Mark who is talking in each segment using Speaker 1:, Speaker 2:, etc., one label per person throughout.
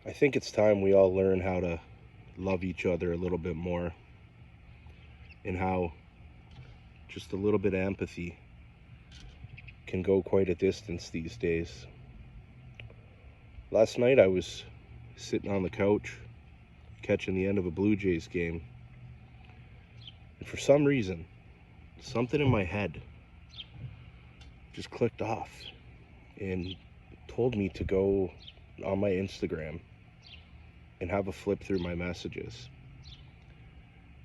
Speaker 1: I think it's time we all learn how to love each other a little bit more and how just a little bit of empathy can go quite a distance these days. Last night I was sitting on the couch catching the end of a Blue Jays game, and for some reason, something in my head just clicked off and told me to go on my Instagram and have a flip through my messages.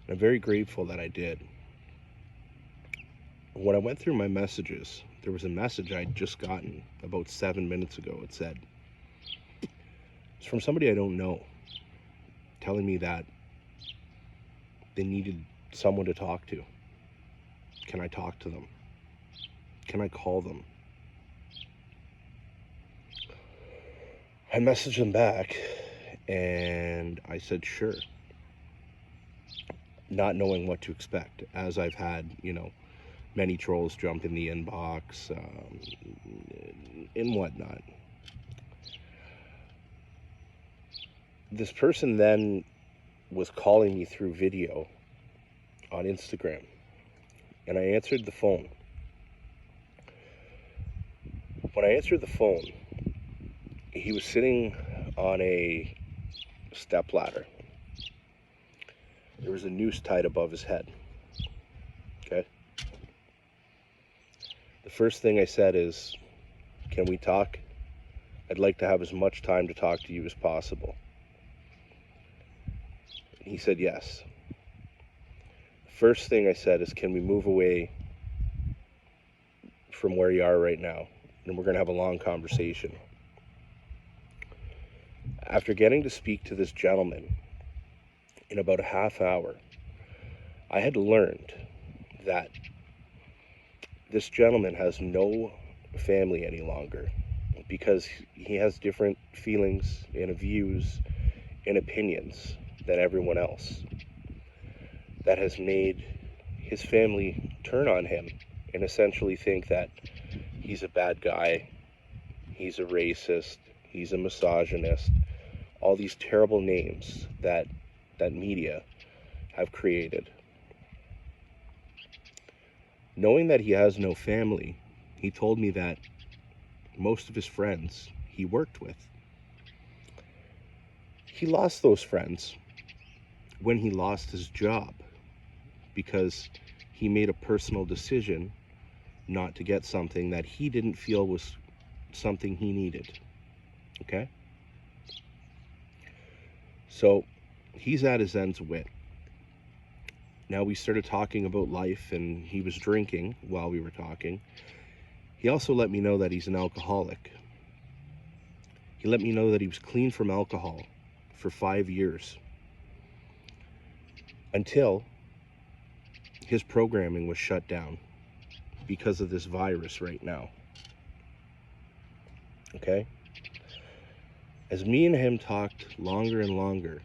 Speaker 1: And I'm very grateful that I did. When I went through my messages, there was a message I'd just gotten about 7 minutes ago. It said, it's from somebody I don't know, telling me that they needed someone to talk to. Can I talk to them? Can I call them? I messaged them back and I said, sure, not knowing what to expect, as I've had, many trolls jump in the inbox and whatnot. This person then was calling me through video on Instagram, and I answered the phone. When I answered the phone, he was sitting on a step ladder. There was a noose tied above his head. Okay? The first thing I said is, can we talk? I'd like to have as much time to talk to you as possible. And he said yes. The first thing I said is, can we move away from where you are right now? And we're going to have a long conversation. After getting to speak to this gentleman in about a half hour, I had learned that this gentleman has no family any longer because he has different feelings and views and opinions than everyone else. That has made his family turn on him and essentially think that he's a bad guy, he's a racist, he's a misogynist, all these terrible names that media have created. Knowing that he has no family, he told me that most of his friends he worked with, he lost those friends when he lost his job because he made a personal decision not to get something that he didn't feel was something he needed. Okay? So he's at his end's wit. Now we started talking about life, and he was drinking while we were talking. He also let me know that he's an alcoholic. He let me know that he was clean from alcohol for 5 years until his programming was shut down because of this virus right now. Okay? As me and him talked longer and longer,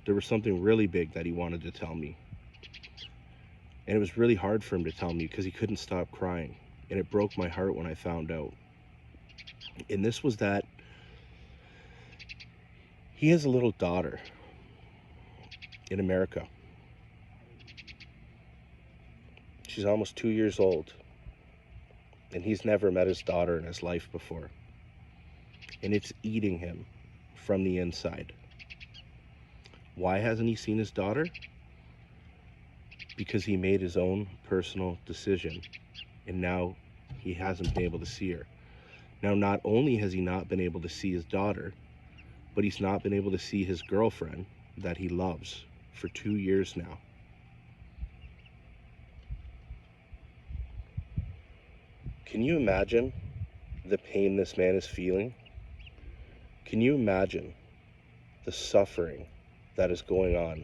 Speaker 1: there was something really big that he wanted to tell me. And it was really hard for him to tell me because he couldn't stop crying. And it broke my heart when I found out. And this was that he has a little daughter in America. She's almost 2 years old. And he's never met his daughter in his life before. And it's eating him from the inside. Why hasn't he seen his daughter? Because he made his own personal decision, and now he hasn't been able to see her. Now, not only has he not been able to see his daughter, but he's not been able to see his girlfriend that he loves for 2 years now. Can you imagine the pain this man is feeling? Can you imagine the suffering that is going on?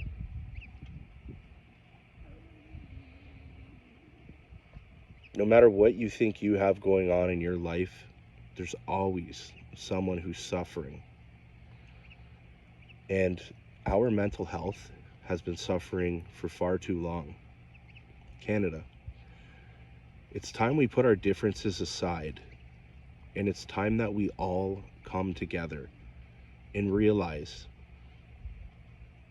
Speaker 1: No matter what you think you have going on in your life, there's always someone who's suffering. And our mental health has been suffering for far too long. Canada, it's time we put our differences aside, and it's time that we all come together and realize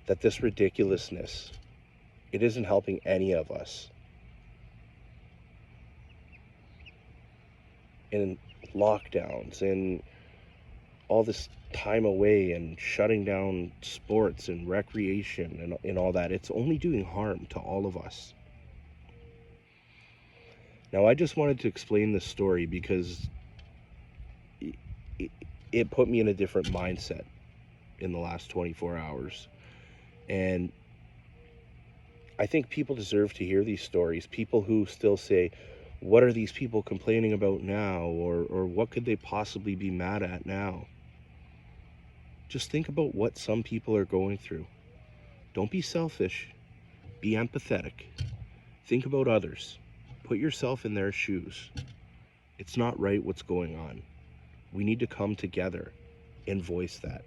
Speaker 1: that this ridiculousness, it isn't helping any of us. In lockdowns and all this time away and shutting down sports and recreation and all that, it's only doing harm to all of us. Now, I just wanted to explain this story because it, it put me in a different mindset in the last 24 hours. And I think people deserve to hear these stories. People who still say, what are these people complaining about now? Or what could they possibly be mad at now? Just think about what some people are going through. Don't be selfish. Be empathetic. Think about others. Put yourself in their shoes. It's not right what's going on. We need to come together and voice that.